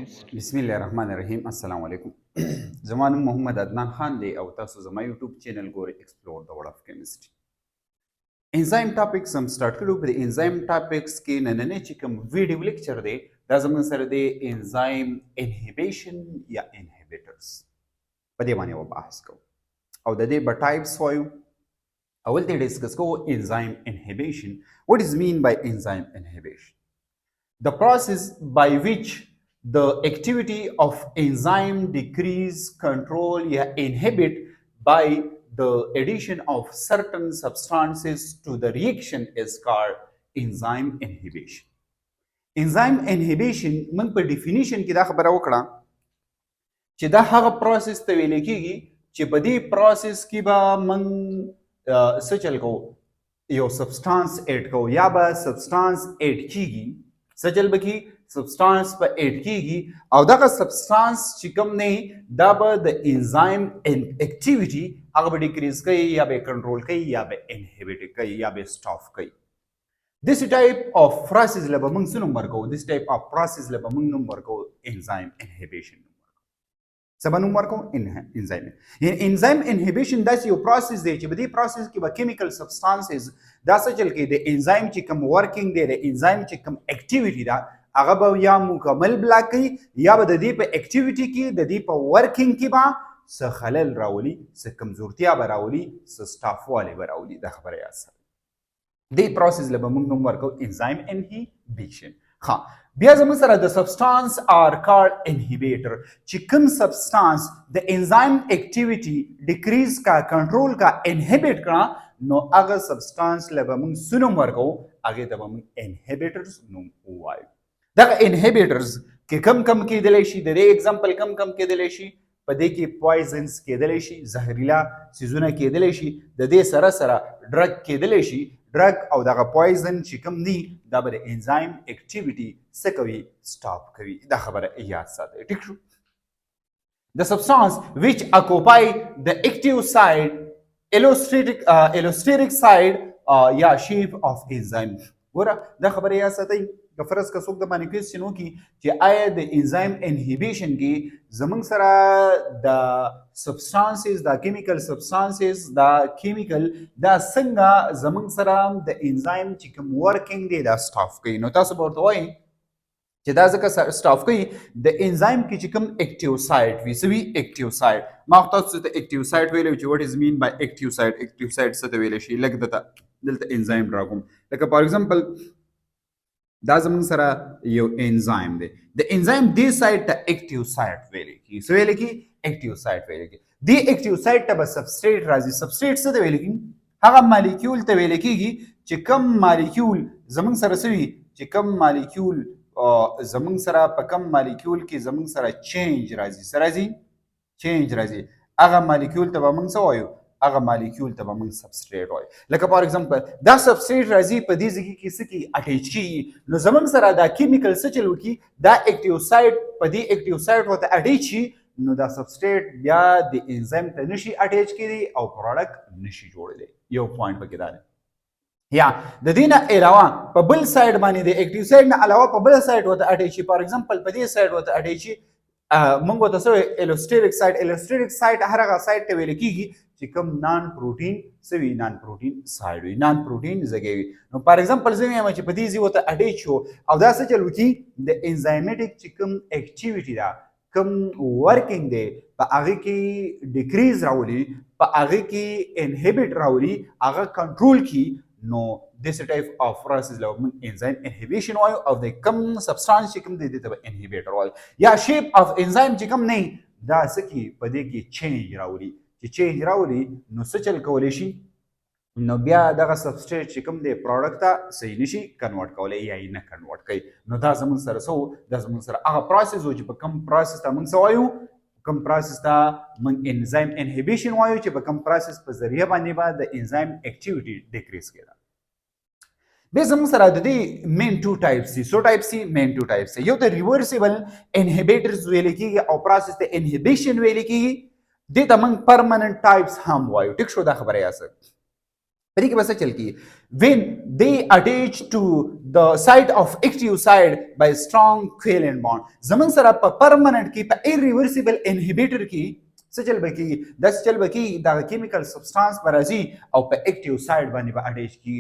biochemistry. بسم الله الرحمن الرحیم. السلام علیکم. زما نوم محمد عدنان خان دی او تاسو زما یوټیوب چینل ګورئ ایکسپلور د ورلد اف کیمستري. انزایم ټاپکس هم سٹارټ کړو. په انزایم ټاپکس کې نننې چې کوم ویډیو لیکچر دی دا زموږ سره دی انزایم انهبیشن یا انهبیټرز. په دې باندې و بحث کوو او د دې به ټایپس وایو. اول ته ډسکس کوو انزایم انهبیشن. What is mean by enzyme inhibition? The process by which the activity of enzyme decrease, control या inhibit by the addition of certain substances to the reaction is called enzyme inhibition. Enzyme inhibition من په definition کې دا خبره وکړه چې دا هغه process ته ویل کېږي چې په دې process کې به من څه چل کوو، یو سبسټانس اډ کوو یا به سبسټانس اډ کېږي. سجل بکی سبسټانس په اډ کیږي او دغه سبسټانس چې کوم نه دا به د انزایم اکټیویټي هغه به ډیکریز کوي یا به کنټرول کوي یا به انهبیټ کوي یا به سټاپ کوي. This type of process له به موږ څه نوم ورکوو؟ This type of process له به موږ نوم ورکوو enzyme inhibition. سبا نوم ورکوو enzyme. enzyme inhibition داسې یو پروسس دی چې په دې پروسس کې به کیمیکل سبسټانسز دا څه چل کوي، د انزایم چې کوم ورکینګ دی، د انزایم چې کوم اکټیویټي ده هغه به یا مکمل بلاک کوي یا به د دې په اکټیویټي کې د دې په ورکینګ کې به څه خلل راولي، څه کمزورتیا به راولي، څه سټافوالی به راولي. دا خبره یاد ساتئ. دې پروسس له به موږ نوم ورکوو انزایم انهبیشن. ها بیا زموږ سره د سبسټانس آر کارډ انهبیټر چې کوم سبسټانس د انزایم اکټیویټي ډیکریز کا کنټرول کا انهبیټ کړه نو هغه سبسټانس له به موږ څه نوم ورکوو؟ هغې ته به موږ انهبیټرز نوم ووایو. دغه انهبیټرز کې کم کم کېدلی شي، د دې اگزامپل کم کم کېدلی شي، په دې کې پوایزنز کېدلی شي، زهریلا څیزونه کېدلی شي، د دې سره سره ډرګ کېدلی شي. ډرګ او دغه پوایزن چې کوم دي دا به د انزایم اکټیویټي څه کوي؟ سټاپ کوي. دا خبره یاد ساتئ. ټیک شو؟ The substance which occupy the active side, allostatic side یا shape of enzyme. ګوره دا خبره یاد ساتئ. که فرض که څوک د باندې کوېسچن وکړي چې آیا د انزایم انهبیشن کې زموږ سره د سبسټانسز دا کیمیکل سبسټانسز دا کیمیکل دا څنګه زموږ سره د انزایم چې کوم ورکینګ دی دا سټاف کوي، نو تاسو به ورته وایئ چې دا ځکه سټاف کوي د انزایم کې چې کوم اکټیو سایډ وي. څه وي؟ اکټیو سایډ. ما تاسو ته اکټیو سایډ ویلی چې وټ از مین بای اکټیو سایډ. اکټیو سایډ څه ته ویلی شي؟ لکه دلته انزایم راکوم، لکه فار ایگزامپل دا زموږ سره یو انزایم دی. د انزایم دې سایډ ته اکټیو سایډ ویلی کېږي. څه ویلی کېږي؟ اکټیو سایډ ویلی کېږي. دې اکټیو سایډ ته به سبسټریټ راځي. سبسټریټ څه ته ویلی کېږي؟ هغه مالیکیول ته ویلی کېږي چې کوم مالیکیول زموږ سره څه وي، چې کوم مالیکیول زموږ سره په کوم مالیکیول کې زموږ سره چینج راځي. څه راځي؟ چینج راځي. هغه مالیکیول ته به موږ څه وایو؟ هغه مالیکیول ته به موږ سبسټریټ وایو. لکه فار ایگزامپل دا سبسټریټ راځي په دې ځای کې څه کېږي؟ اټیچ کېږي. نو زموږ سره دا کیمیکل څه چل وکړي؟ دا اکټیو سایډ په دې اکټیو سایډ ورته اټیچ شي نو دا سبسټریټ بیا د انزایم ته نشي اټیچ کېدی او پروډکټ نشي جوړېدی. یو پوینټ پکې دا دی. یا د دې نه علاوه په بل سایډ باندې د اکټیو سایډ نه علاوه په بل سایډ ورته اټیچ شي. فار ایگزامپل په دې سایډ ورته اټیچ شي، موږ ورته څه وایو؟ الوسټریک سایډ. الوسټریک سایډ هر هغه سایډ ته ویل کېږي چې کوم نان پروټین څه وي؟ نان پروټین سایډ وي، نان پروټین ځای وي. نو فار ایگزامپل زه وایم چې په دې ځای ورته اټیچ شو او دا څه چل وکړي؟ د انزایمټیک چې کوم اکټیویټي ده، کوم ورکینګ دی، په هغې کې ډیکریز راولي، په هغې کې انهبیټ راولي، هغه کنټرول کړي. نو this type of process له موږ enzyme inhibition وایو او د کوم سبسټانس چې کوم دی دې ته به انهبیټر وایو. یا شیپ اف انزایم چې کوم نه دا څه کوي؟ په دې کې چینج راولي. چې چینج راولي نو څه چل کولی شي؟ نو بیا دغه سبسټریټ چې کوم دی پروډکټ ته صحیح نشي کنورټ کولی یا یې نه کنورټ کوي. نو دا زموږ سره څه و؟ دا زموږ سره هغه پروسس و چې په کوم پروسس ته موږ څه وایو؟ کوم پروسس ته موږ انزایم انهبیشن وایو چې په کوم پروسس په ذریعه باندې به د انزایم اکټیویټي ډیکریز کېده. بیا زموږ سره د دې مین ټو ټایپس دي. څو ټایپس دي؟ مین ټو ټایپس دي. یو ته ریورسیبل انهبیټرز ویل کېږي او پروسس ته انهبیشن ویل کېږي. دې ته موږ پرمننټ ټایپس هم وایو. ټیک شو؟ دا خبره یاد ساتئ. په دې کې بس چل کی when they attach to the site of active site by strong covalent bond زمون سره په permanent کې په irreversible inhibitor کې څه چل بکی د چل بکی دا کیمیکل سبستانس برازي او په اکټیو سایډ باندې به اټیچ کی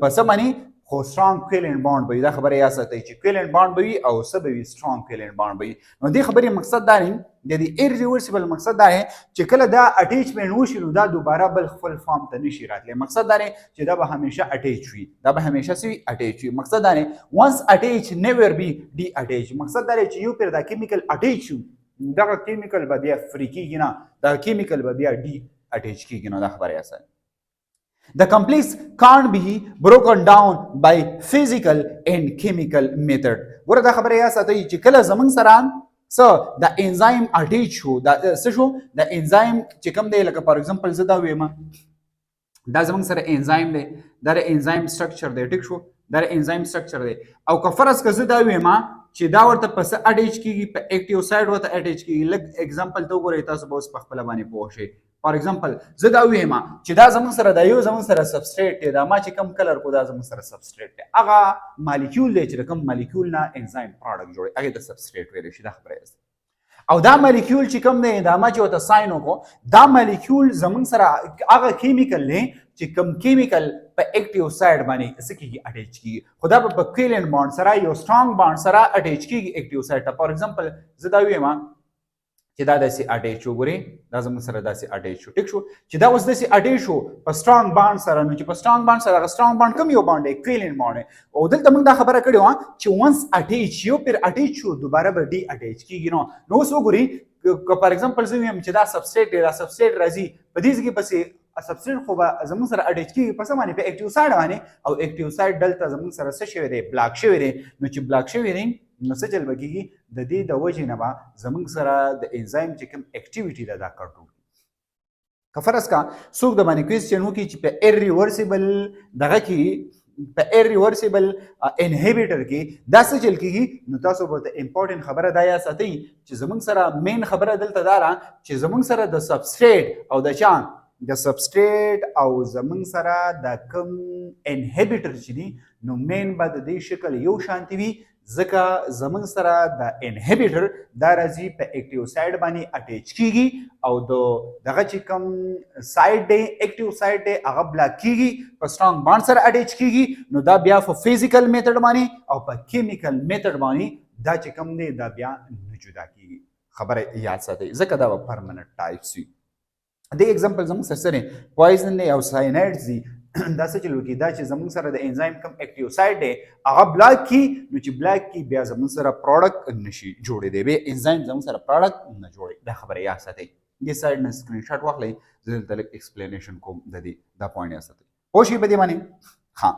په څه معنی خو سترونګ کویلنت بانډ به دا خبره یا ساتي چې کویلنت بانډ به او څه به سترونګ کویلنت بانډ به نو دې خبرې مقصد دا نه د دې ایرریورسیبل مقصد دا چې کله دا اټیچمنت وشي نو دا دوباره بل خپل فارم ته نشي راتلی مقصد دا چې دا به همیشه اټیچ وي دا به همیشه سوي اټیچ وي مقصد دا نه وانس اټیچ نیور بی ډي اټیچ مقصد دا چې یو پر دا کیمیکل اټیچ شو دغه کیمیکل به بیا فری کیږي نه دا کیمیکل به بیا ډي اټیچ کیږي نو دا خبره یا ساتي The complex can't be broken down by physical and chemical method. ګوره دا خبره یا ساتي چې کله زمونږ سره د انزایم اټیچ شو دا څه شو د انزایم چې کوم دی لکه فار ایگزامپل زه دا وایم دا زمونږ سره انزایم دی دا د انزایم سټرکچر دی ټیک شو دا د انزایم سټرکچر دی او که فرض که زه دا وایم چې دا ورته په څه اټیچ کیږي په اکټیو سایډ ورته اټیچ کیږي لږ اگزامپل ته وګورئ تاسو به اوس په خپله باندې پوه شئ فار ایگزامپل زه دا ووایم چې دا زموږ سره دا یو زموږ سره سبسټریټ دی دا ما چې کوم کلر کو دا زموږ سره سبسټریټ دی هغه مالیکیول دی چې د کوم مالیکیول نه انزایم پروډکټ جوړوي هغې ته سبسټریټ ویلی شي دا خبره یې او دا مالیکیول چې کوم دی دا ما چې ورته ساین وکړو دا مالیکیول زموږ سره هغه کیمیکل دی چې کوم کیمیکل په اکټیو سایډ باندې څه کیږي اټیچ کیږي خو دا په کویلنت بانډ سره یو سترونګ بانډ سره اټیچ کیږي اکټیو سایډ ته فار ایگزامپل زه دا ووایم چې دا داسې اټیچ شو ګورئ دا زموږ سره داسې اټیچ شو ټیک شو چې دا اوس داسې اټیچ شو په سترونګ بانډ سره نو چې په سترونګ بانډ سره هغه سترونګ بانډ کوم یو بانډ دی کویلنت بانډ دی او دلته موږ دا خبره کړې وه چې ونس اټیچ یو پیر اټیچ شو دوباره به ډي اټیچ کیږي نو اوس وګورئ که فار ایگزامپل زه ویم چې دا سبسټریټ دی دا سبسټریټ راځي په دې ځای پسې سبسټریټ خو به زموږ سره اټیچ کیږي په څه باندې په اکټیو سایډ باندې او اکټیو سایډ دلته زموږ سره څه شوی دی بلاک شوی دی نو چې بلاک شوی دی نو څه چل به کېږي د دې د وجې نه به زموږ سره د انزایم چې کوم اکټیویټي ده دا کنټرول که فرض کا څوک د باندې کوېسچن وکړي چې په ایرریورسیبل دغه کې په ایرریورسیبل انهیبیټر کې دا څه چل کېږي نو تاسو به د امپورټنټ خبره دا یا ساتئ چې زموږ سره مین خبره دلته دا ده چې زموږ سره د سبسټریټ او د چا د سبسټریټ او زموږ سره د کوم انهیبیټر چې دي نو مین به د دې شکل یو شانتي وي ځکه زموږ سره د انهیبیټر دا راځي په اکټیو سایډ باندې اټیچ کیږي او دغه چې کوم سایډ دی اکټیو سایډ دی هغه بلاک کیږي په سترونګ بانډ سره اټیچ کیږي نو دا بیا په فزیکل میتھډ باندې او په کیمیکل میتھډ باندې دا چې کوم دی دا بیا نه جدا کیږي خبره یاد ساتئ ځکه دا به پرمننټ ټایپس وي د ایگزامپل زموږ سره سره پوایزن دی او ساینایډز دي دا څه چل وکړي دا چې زموږ سره د انزایم کوم اکټیو سایډ دی هغه بلاک کی نو چې بلاک کی بیا زموږ سره پروډکټ نشي جوړېدی بیا انزایم زموږ سره پروډکټ نه جوړي دا خبره یاد ساتئ دې سایډ نه سکرین شاټ واخلئ زه دلته لږ ایکسپلینیشن کوم د دې دا پوینټ یاد ساتئ پوه شئ په دې باندې ها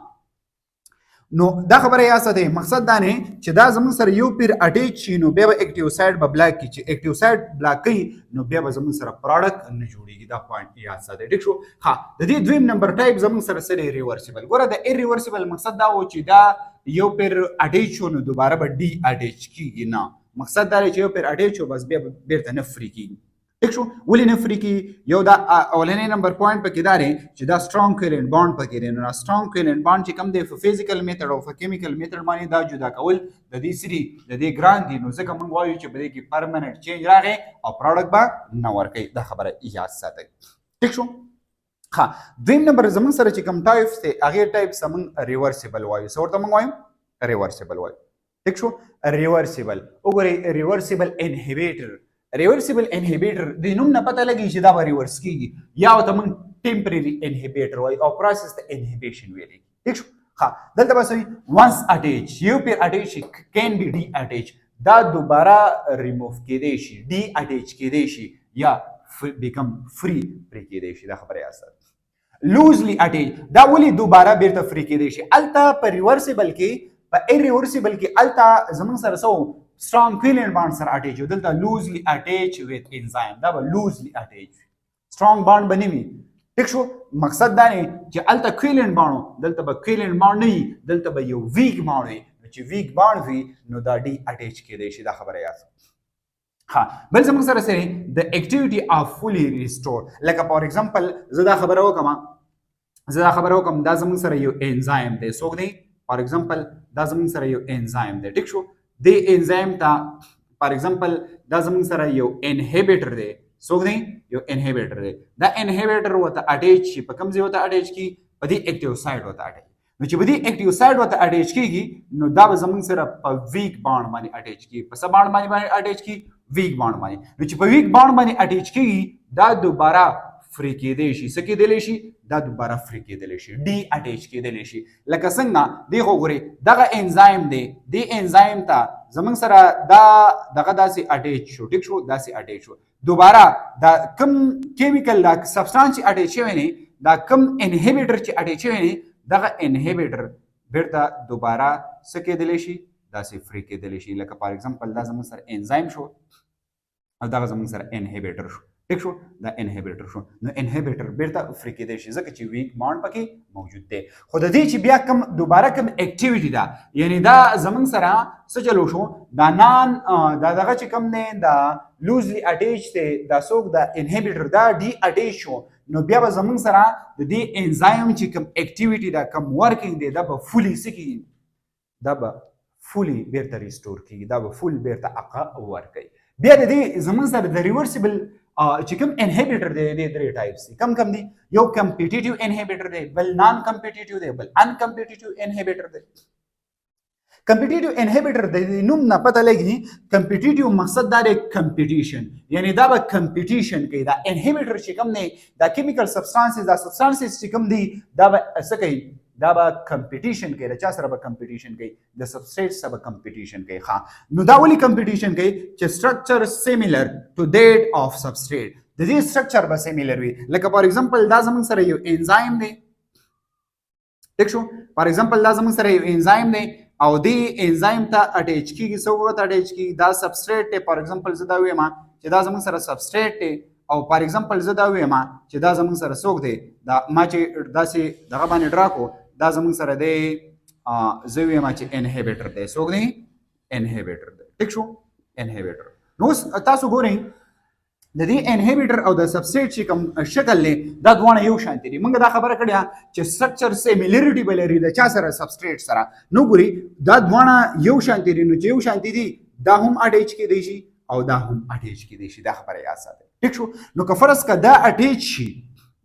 نو دا خبره یا ساتئ مقصد دا نه چې دا زموږ سره یو پیر اټیچ شي نو بیا به اکټیو سایډ به بلاک کی چې اکټیو سایډ بلاک کوي نو بیا به زموږ سره پروډکټ نه جوړیږي دا پوینټ یاد ساتئ ټیک شو ها د دې دویم نمبر ټایپ زموږ سره سره ریورسیبل ګوره د ایرریورسیبل مقصد دا و چې دا یو پیر اټیچ شو نو دوباره به ډي اټیچ کیږي نه مقصد دا چې یو پیر اټیچ شو بس بیا بیرته نه فری کیږي ٹھیک شو ولې نه فری کی یو دا اولنې نمبر پوینټ پکې دا دی چې دا سترونګ کویلنت بانډ پکې دی نو سترونګ کویلنت بانډ چې کوم دی په فزیکل میتھډ او په کیمیکل میتھډ باندې دا جدا کول د دې سری د دې ګران دي نو ځکه موږ وایو چې په دې کې پرمننټ چینج راغی او پروډکټ به نه ورکوي دا خبره یاد ساتئ ٹھیک شو ها دویم نمبر زموږ سره چې کوم ټایپس دی هغې ټایپ زموږ ریورسیبل وایو څه ورته موږ وایو ریورسیبل وایو ټیک شو ریورسیبل وګورئ ریورسیبل انهیبیټر ریورسیبل انهیبیټر د نوم نه پته لګي چې دا به ریورس کیږي یا ورته موږ ټیمپرري انهیبیټر وایو او پروسس د انهیبیشن ویلی ټیک شو ها دلته بس وانس اټیچ یو پیر اټیچ کین بی ډي اټیچ دا دوباره ریموف کېدی شي ډي اټیچ کېدی شي یا بیکم فری کېدی شي دا خبره یاد ساتئ لوزلی اټیچ دا ولې دوباره بیرته فری کېدی شي الته په ریورسیبل کې په ایرریورسیبل کې الته زموږ سره څه strong covalent bond سره اټیچ دلته loosely attach with enzyme دا به loosely attach strong bond بنی وي ټیک شو مقصد دا نه چې الته covalent bond دلته به covalent bond نه وي دلته به یو weak bond وي چې weak bond وي نو دا ډي اټیچ کېدی شي دا خبره یاد ها بل زموږ سره سره the activity of fully restore لکه فور ایگزامپل زه دا خبره وکم زه دا خبره وکم دا زموږ سره یو انزایم دی څوک دی فار ایگزامپل دا زموږ سره یو انزایم دی ټیک شو د انزایم ته فار ایگزامپل دا زموږ سره یو انهبیټر دی څوک دی یو انهبیټر دی دا انهبیټر وته اټیچ شي په کوم ځای وته اټیچ کی په دې اکټیو سایډ وته اټیچ نو چې په دې اکټیو سایډ وته اټیچ کیږي نو دا به زموږ سره په ویک بانډ باندې اټیچ کیږي په څه بانډ باندې اټیچ کیږي ویک بانډ باندې نو چې په ویک بانډ باندې اټیچ کیږي دا دوباره فری کېدلی شي څه کېدلی شي دا دوباره فری کېدلی شي ډي اټیچ کېدلی شي لکه څنګه دی خو ګورئ دغه انزایم دی دې انزایم ته زموږ سره دا دغه داسې اټیچ شو ټیک شو داسې اټیچ شو دوباره دا کم کیمیکل دا سبستانس چې اټیچ شوی دی دا کم انهبیټر چې اټیچ شوی دی دغه انهبیټر بیرته دوباره څه کېدلی شي داسې فری کېدلی شي لکه فار ایگزامپل دا زموږ سره انزایم شو او دغه زموږ سره انهبیټر شو ټیک شو دا انهبیټر شو نو انهبیټر بیرته فری کېدی شي ځکه چې ویک بانډ پکې موجود دی خو د دې چې بیا کم دوباره کم اکټیویټي ده یعنی دا زموږ سره څه چلو شو دا نان دا دغه چې کم دی دا لوزلی اټیچ دی دا څوک دا انهبیټر دا ډي اټیچ شو نو بیا به زموږ سره د دې انزایم چې کم اکټیویټي ده کم ورکینګ دی دا به فولي څه کېږي دا به فولي بیرته ریسټور کېږي دا به فول بیرته حقه ورکوي بیا د دې زموږ سره د ریورسیبل چې کوم انهبیټر دی د درې ټایپس دي کم دي یو کمپیټیټیو انهبیټر دی بل نان کمپیټیټیو دی بل ان کمپیټیټیو انهبیټر دی کمپیټیټیو انهبیټر د نوم نه پته لګي کمپیټیټیو مقصد دا دی کمپیټیشن یعنی دا به کمپیټیشن کوي دا انهبیټر چې کوم دی دا کیمیکل سبستانسز دا سبستانسز چې کوم دي دا به څه کوي دا به کمپیټیشن کوي د چا سره به کمپیټیشن کوي د سبستریټ سره به کمپیټیشن کوي ها نو دا ولې کمپیټیشن کوي چې سټرکچر سیمیلر ټو دیٹ اف سبستریټ د دې سټرکچر به سیمیلر وي لکه فار ایگزامپل دا زموږ سره یو انزایم دی ټیک شو فار ایگزامپل دا زموږ سره یو انزایم دی او دې انزایم ته اټیچ کیږي څه ورته اټیچ کیږي دا سبستریټ دی فار ایگزامپل زه دا وایم چې دا زموږ سره سبستریټ دی او فار ایگزامپل زه دا وایم چې دا زموږ سره څوک دی دا ما چې داسې دغه باندې ډرا کو دا زموږ سره دی زه وایم چې انهبیټر دی څوک دی انهبیټر دی ټیک شو انهبیټر نو تاسو ګورئ د دې انهبیټر او د سبستریټ چې کوم شکل دی دا دواړه یو شان دي موږ دا خبره کړې چې سټرکچر سیمیلریټي به لري د چا سره سبستریټ سره نو ګورئ دا دواړه یو شان دي نو چې یو شان دي دا هم اټیچ کېدی شي او دا هم اټیچ کېدی شي دا خبره یاد ساتئ ټیک شو نو که فرض که دا اټیچ شي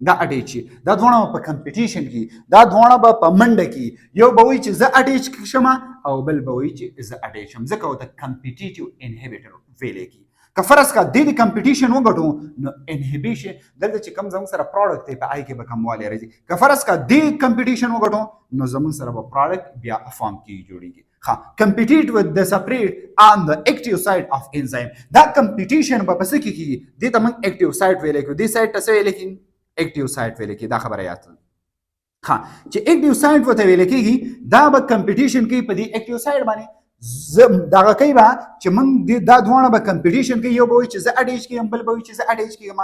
دا اټیچ شي دا دواړه په کمپیټیشن کې دا دواړه به په منډه کې یو به وایي چې زه اټیچ شم او بل به وایي چې زه اټیچ شم ځکه ورته کمپیټیټیو انهبیټر ویلی کېږي که فرض کا د کمپیټیشن وګټو نو انهبیشن دلته چې کوم زموږ سره پروډکټ دی په آی کې به کموالی راځي که فرض کا د کمپیټیشن وګټو نو زموږ سره به پروډکټ بیا فارم کېږي جوړیږي ها compete with the separate on the active side of enzyme دا competition په پس کې کیږي د ته موږ active side ویل کې د سایت څه ویل کې active side ویل کې دا خبره یاد ها چې active side وته ویل کېږي دا به competition کوي په دې active side باندې دا کوي با چې موږ دا دوه به کمپټیشن کوي یو به چې زه اټیچ کیم بل به چې زه اټیچ کیم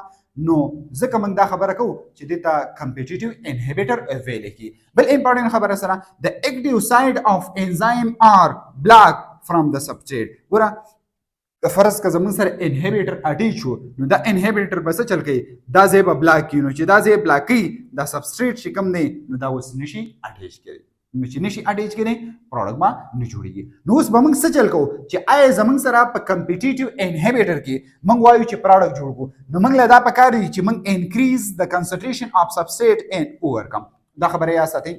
نو ځکه موږ دا خبره کوو چې د تا کمپټیټیو انهبیټر ویل کی بل امپورټنت خبره سره د اکټیو ساید اف انزایم ار بلاک فرام د سبستریټ ګوره فرض که زمون سره انهبیټر اټیچ شو نو دا انهبیټر بس چل کوي دا ځای به بلاک کی نو چې دا ځای بلاک کی دا سبستریټ چې کوم دی نو دا اوس نشي اټیچ کوي نو چې نشي اټیچ کړي پروډکټ ما نه جوړیږي نو اوس به موږ څه چل کوو چې آیا زموږ سره په کمپیټیټیو انهبیټر کې موږ وایو چې پروډکټ جوړ کو نو موږ له دا پکار دي چې موږ انکریز د کنسنټریشن اف سبستریټ ان اوورکم دا خبره یا ساتي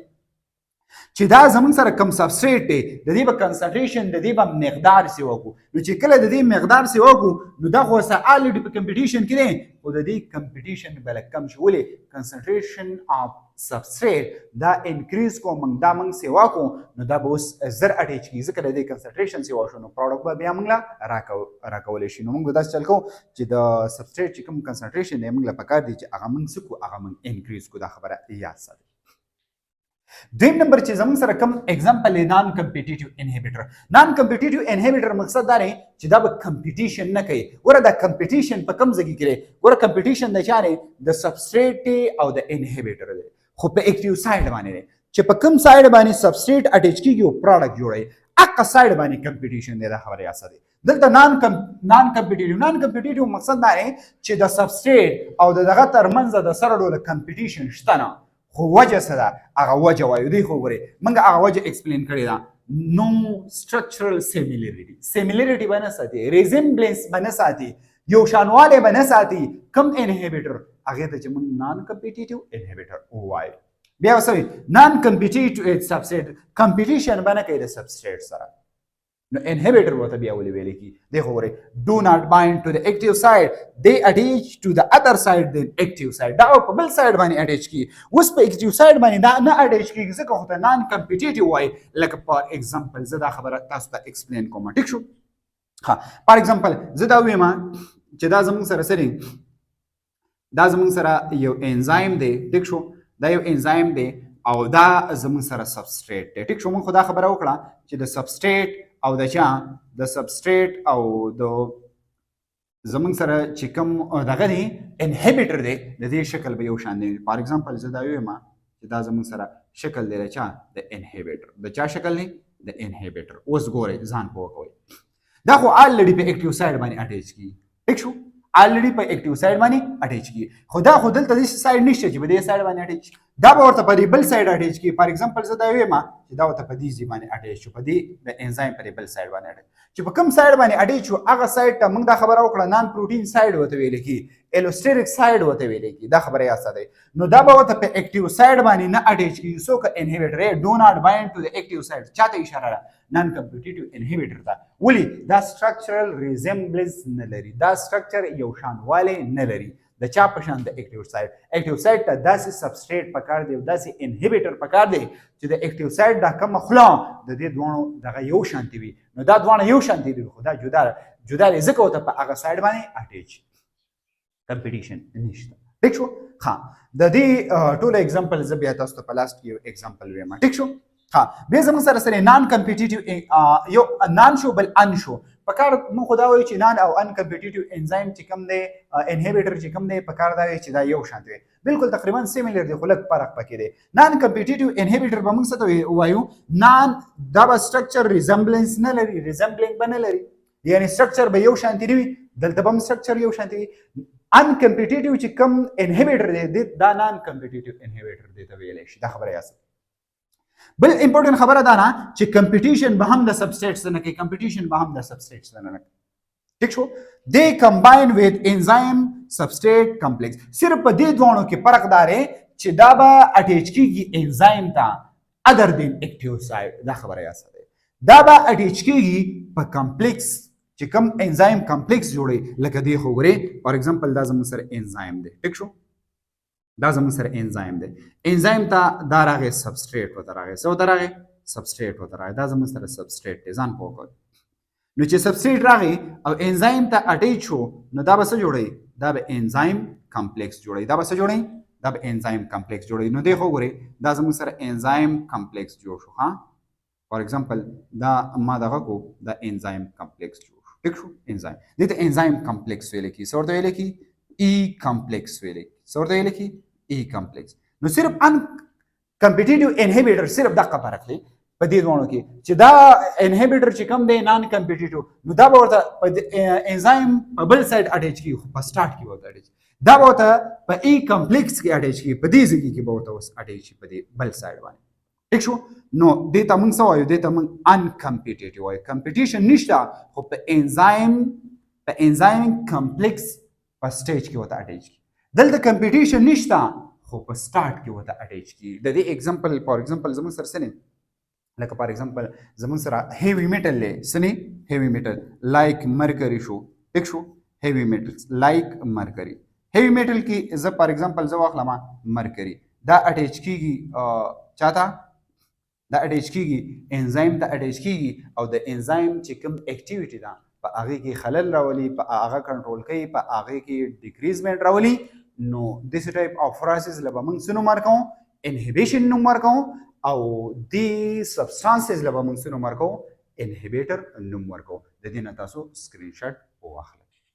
چې دا زموږ سره کم سبستریټ دی د دې په کنسنټریشن د دې په مقدار سی وکړو نو چې کله د دې مقدار سی وکړو نو دا خو سره الډی په کمپیټیشن کې دی او د دې کمپیټیشن بل کم شولې کنسنټریشن اف سبستریټ دا انکریز کو موږ دا موږ سیوا کو نو دا به اوس زر اټیچ کیږي ځکه د دې کنسنټریشن سیوا شو نو پروډکټ به بیا موږ لا راکولی شي نو موږ داسې چل کوو چې د سبستریټ چې کوم کنسنټریشن دی موږ له پکار دی چې هغه موږ څه کو هغه موږ انکریز کو دا خبره یاد ساتئ دویم نمبر چې زموږ سره کوم اگزامپل دی نان کمپیټیټیو انهبیټر نان کمپیټیټیو انهبیټر مقصد دا دی چې دا به کمپیټیشن نه کوي ګوره دا کمپیټیشن په کوم ځای کې کوي ګوره کمپیټیشن د چا دی د سبستریټ او د انهبیټر دی خو په اکټیو سایډ باندې دی چې په کوم سایډ باندې سبستریټ اټیچ کیږي او پروډکټ جوړوي اقا سایډ باندې کمپیټیشن دی دا خبره یا ساده دلته نان کمپیټیټیو مقصد دا دی چې د سبستریټ او دغه ترمنځ د سره ډول کمپیټیشن شته نه خو وجه څه ده هغه وجه وایو دی خو ګورئ موږ هغه وجه ایکسپلین کړې ده نو structural similarity به نه ساتي resemblance به نه ساتي یو شانوالی به نه ساتي کم انهبیټر هغې ته چې موږ نان کمپیټیټیو انهبیټر ووایو بیا به څه نان کمپیټیټیو سبسټیټ کمپیټیشن به نه کوي د سبسټیټ سره نو انهبیټر ورته بیا ولې ویل کی دی خو ګورئ do not bind to the active side they attach to the other side the active side دا په بل سایډ باندې اټیچ کی اوس په اکټیو سایډ باندې دا نه اټیچ کیږي ځکه خو ته نان کمپیټیټیو وای لکه فار ایگزامپل زه دا خبره تاسو ته ایکسپلین کوم ټیک شو ها فار ایگزامپل زه دا وایم چې دا زموږ سره سره دا زموږ سره یو انزایم دی ټیک شو دا یو انزایم دی او دا زموږ سره سبسټریټ دی ټیک شو موږ خو دا خبره وکړه چې د سبسټریټ او د چا د سبسټریټ او د زمونږ سره چې کوم دغه دی انهبیټر دی د دې شکل به یو شان دی فار ایگزامپل زه دا وایم چې دا زمونږ سره شکل دی د چا د انهبیټر د چا شکل دی د انهبیټر اوس ګورئ ځان پوه کوئ دا خو الریډي په اکټیو سایډ باندې اټیچ کیږي ټیک شو الریډي په اکټیو سایډ باندې اټیچ کیږي خو دا خو دلته داسې سایډ نشته چې په دې سایډ باندې اټیچ دا به ورته په دې بل سایډ اټیچ کیږي فار ایگزامپل زه دا وایم چې دا ورته په دې ځای باندې اټیچ شو په دې د انزایم په بل سایډ باندې اټیچ چې په کوم سایډ باندې اټیچ شو هغه سایډ ته موږ دا خبره وکړه نان پروټین سایډ ورته ویل کی الوستریک سایډ ورته ویل کی دا خبره یاد ساتئ نو دا به ورته په اکټیو سایډ باندې نه اټیچ کیږي سو که انهبیټر ډو ناٹ بایند ټو د اکټیو سایډ چاته اشاره ده نان کمپیټیټیو انهبیټر ته ولی دا سټرکچرل ریزمبلنس نه لري دا سټرکچر یو شانوالی نه لري د چا په شان د اکټیو سایډ ته داسې سبسټریټ پکار دی او داسې انهبیټر پکار دی چې د اکټیو سایډ دا کومه خوله د دې دواړو دغه یو شانتي وي نو دا دواړه یو شانتي دي خو دا جدا دی ځکه ورته په هغه سایډ باندې اټیچ کمپیټیشن نشته ټیک شو ها د دې ټول ایگزامپل زه بیا تاسو ته په لاست کې یو ایگزامپل وایم ټیک شو ها بیا زموږ سره سره نان کمپیټیټیو یو نان شو بل ان شو پکار مو خدا وایي چې نان او ان کمپیټیټیو انزایم چې کوم دی انهبیټر چې کوم دی پکار دا وایي چې دا یو شان دی بالکل تقریبا سیمیلر دی خو لږ فرق پکې دی نان کمپیټیټیو انهبیټر به موږ څه ته وایو نان دا به سټرکچر ریزمبلنس نه لري ریزمبلنګ به نه لري یعنی سټرکچر به یو شانتي نه وي دلته به هم سټرکچر یو شانتي وي ان کمپیټیټیو چې کوم انهبیټر دی دا نان کمپیټیټیو انهبیټر دی ته ویلی شي دا خبره یاد بل امپورټنت خبره ده نه چې کمپیټیشن به هم د سبسټیټس نه کوي کمپیټیشن به هم د سبسټیټس نه کوي ٹھیک شو دے کمباین وذ انزایم سبسټیټ کمپلیکس صرف په دې دوانو کې فرق دار چې دا به اټیچ کیږي انزایم ته ادر دین اکټیو سایډ دا خبره یاد ساتئ دا به اټیچ کیږي په کمپلیکس چې کوم انزایم کمپلیکس جوړي لکه دی خو ګورئ فار ایگزامپل دا زموږ سره انزایم دی ټیک شو دا زموږ سره انزایم دی انزایم ته دا راغی سبسټریټ ورته راغی څه ورته راغی سبسټریټ ورته راغی دا زموږ سره سبسټریټ دی ځان پوه کړئ نو چې سبسټریټ راغی او انزایم ته اټیچ شو نو دا به څه جوړوي دا به انزایم کمپلیکس جوړوي دا به څه جوړوي دا به انزایم کمپلیکس جوړوي نو دی خو ګورئ دا زموږ سره انزایم کمپلیکس جوړ شو ها فار ایگزامپل دا ما دغه کو دا انزایم کمپلیکس جوړ شو ټیک شو انزایم دې ته انزایم کمپلیکس ویل کی څه ورته ویل کی ای کمپلیکس ویل کی څه ورته ویل کی ای کمپلیکس نو صرف ان کمپیټیټیو انهبیټر صرف دغه فرق دی په دې دوانو کې چې دا انهبیټر چې کوم دی نان کمپیټیټیو نو دا به ورته په انزایم په بل سایډ اټیچ کیږي په سٹارټ کې ورته اټیچ دا به ورته په ای کمپلیکس کې اټیچ کیږي په دې ځای کې به ورته اوس اټیچ په دې بل سایډ باندې ټیک شو نو دې ته موږ څه وایو دې ته موږ ان کمپیټیټیو وایو کمپیټیشن نشته خو په انزایم کمپلیکس په سټیج کې ورته اټیچ کیږي دلته کمپیټیشن نشته خو په سٹارټ کې ورته اټیچ کیږي د دې ایگزامپل فار ایگزامپل زموږ سره څه نه لکه فار ایگزامپل زموږ سره هیوی میټل دی څه نه هیوی میټل لایک مرکري شو ټیک شو هیوی میټلز لایک مرکري هیوی میټل کې زه فار ایگزامپل زه واخلم مرکري دا اټیچ کیږي چاته دا اټیچ کیږي انزایم ته اټیچ کیږي او د انزایم چې کوم اکټیویټي ده په هغه کې خلل راولي په هغه کنټرول کوي په هغه کې ډیکریزمنٹ راولي نو this type of process لبا موږ څه نوم ورکوو inhibition نوم ورکوو او دې substances لبا موږ څه نوم ورکوو inhibitor نوم ورکوو د دې نه تاسو سکرین شاټ واخلئ